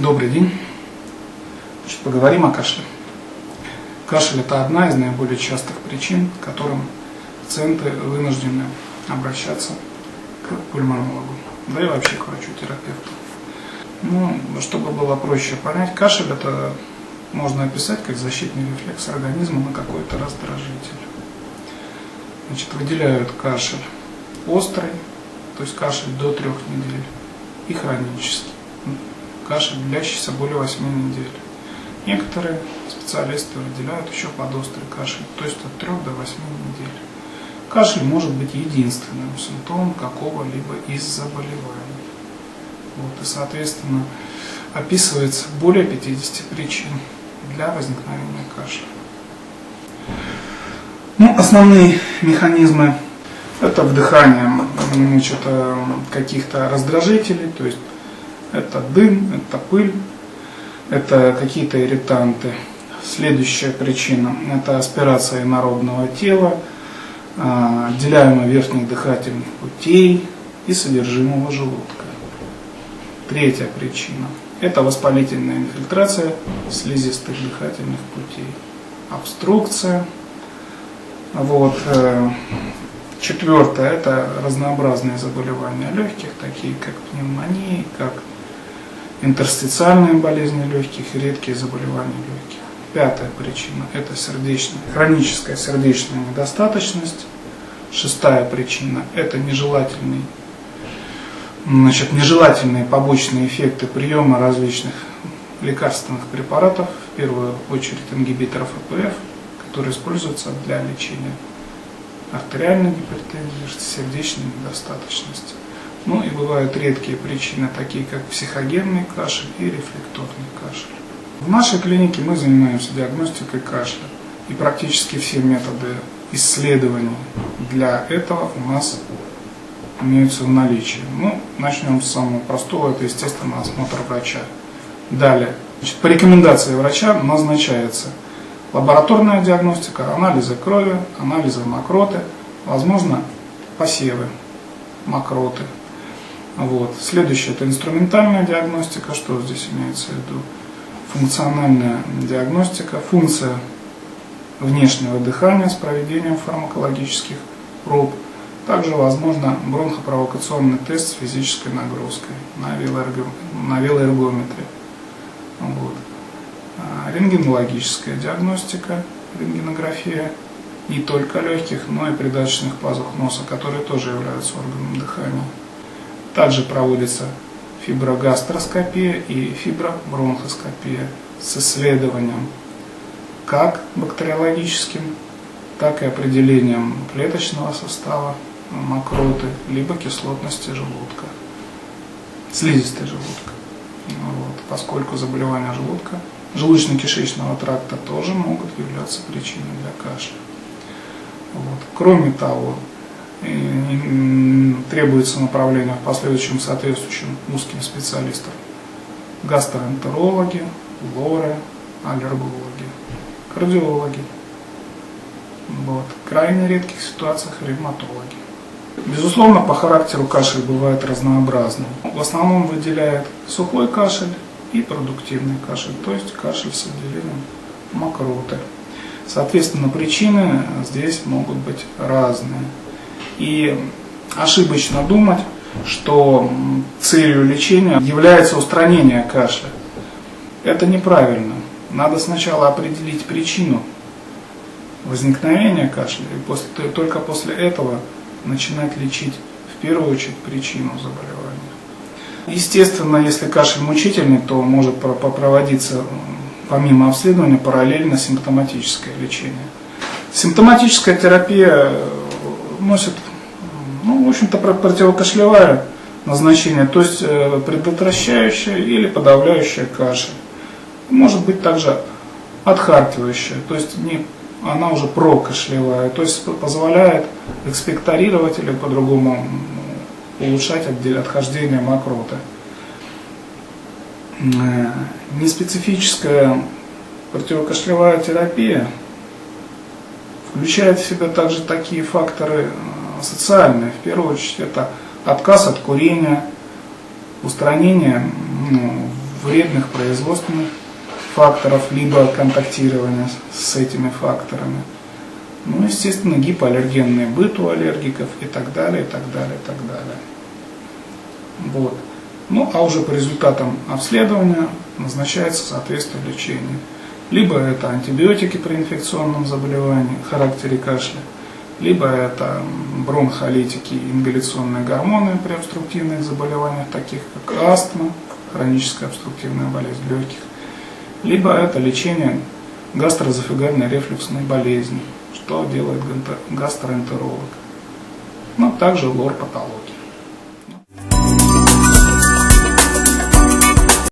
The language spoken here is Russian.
Добрый день. Поговорим о кашле. Кашель – это одна из наиболее частых причин, к которым пациенты вынуждены обращаться к пульмонологу, да и вообще к врачу-терапевту. Чтобы было проще понять, кашель – это можно описать как защитный рефлекс организма на какой-то раздражитель. Выделяют кашель острый, то есть кашель до 3 недель, и хронический, кашель, длящийся более 8 недель. Некоторые специалисты выделяют еще подострый кашель, то есть от 3 до 8 недель. Кашель может быть единственным симптомом какого-либо из заболеваний. И, соответственно, описывается более 50 причин для возникновения кашля. Основные механизмы – это вдыхание каких-то раздражителей, то есть это дым, это пыль, это какие-то ирританты. Следующая причина – это аспирация инородного тела, отделяемых верхних дыхательных путей и содержимого желудка. Третья причина – это воспалительная инфильтрация слизистых дыхательных путей, обструкция. Четвертое – это разнообразные заболевания легких, такие как пневмония, как интерстициальные болезни легких и редкие заболевания легких. Пятая причина – это хроническая сердечная недостаточность. Шестая причина – это нежелательные побочные эффекты приема различных лекарственных препаратов, в первую очередь ингибиторов АПФ, которые используются для лечения артериальной гипертензии, сердечной недостаточности. И бывают редкие причины, такие как психогенный кашель и рефлекторный кашель. В нашей клинике мы занимаемся диагностикой кашля, и практически все методы исследований для этого у нас имеются в наличии. Начнем с самого простого, это, естественно, осмотр врача. Далее, по рекомендации врача назначается лабораторная диагностика, анализы крови, анализы мокроты, возможно, посевы мокроты. Следующее – это инструментальная диагностика. Что здесь имеется в виду? Функциональная диагностика, функция внешнего дыхания с проведением фармакологических проб. Также возможно бронхопровокационный тест с физической нагрузкой на велоэргометре. Рентгенологическая диагностика, рентгенография не только легких, но и придаточных пазух носа, которые тоже являются органом дыхания. Также проводится фиброгастроскопия и фибробронхоскопия с исследованием как бактериологическим, так и определением клеточного состава мокроты, либо кислотности желудка, слизистой желудка. Поскольку заболевания желудка, желудочно-кишечного тракта тоже могут являться причиной для кашля. Кроме того, требуется направление в последующем соответствующим узким специалистам: гастроэнтерологи, лоры, аллергологи, кардиологи. В крайне редких ситуациях ревматологи. Безусловно, по характеру кашель бывает разнообразный. В основном выделяет сухой кашель и продуктивный кашель, то есть кашель с отделением мокроты. Соответственно, причины здесь могут быть разные. И ошибочно думать, что целью лечения является устранение кашля. Это неправильно. Надо сначала определить причину возникновения кашля, и только после этого начинать лечить в первую очередь причину заболевания. Естественно, если кашель мучительный, то может проводиться помимо обследования параллельно симптоматическое лечение. Симптоматическая терапия носит, противокашлевое назначение, то есть предотвращающее или подавляющее кашель. Может быть также отхаркивающая, то есть она уже прокашлевая, то есть позволяет экспекторировать или по-другому улучшать отхождение мокроты. Неспецифическая противокашлевая терапия включает в себя также такие факторы социальные. В первую очередь это отказ от курения, устранение вредных производственных факторов, либо контактирования с этими факторами. Ну, естественно, гипоаллергенный быт у аллергиков и так далее, и так далее, и так далее. Вот. Ну, а уже по результатам обследования назначается соответствующее лечение. Либо это антибиотики при инфекционном заболевании, характере кашля, либо это бронхолитики, ингаляционные гормоны при обструктивных заболеваниях, таких как астма, хроническая обструктивная болезнь легких, либо это лечение гастроэзофагальной рефлюксной болезни, что делает гастроэнтеролог. Ну, также лор-патология.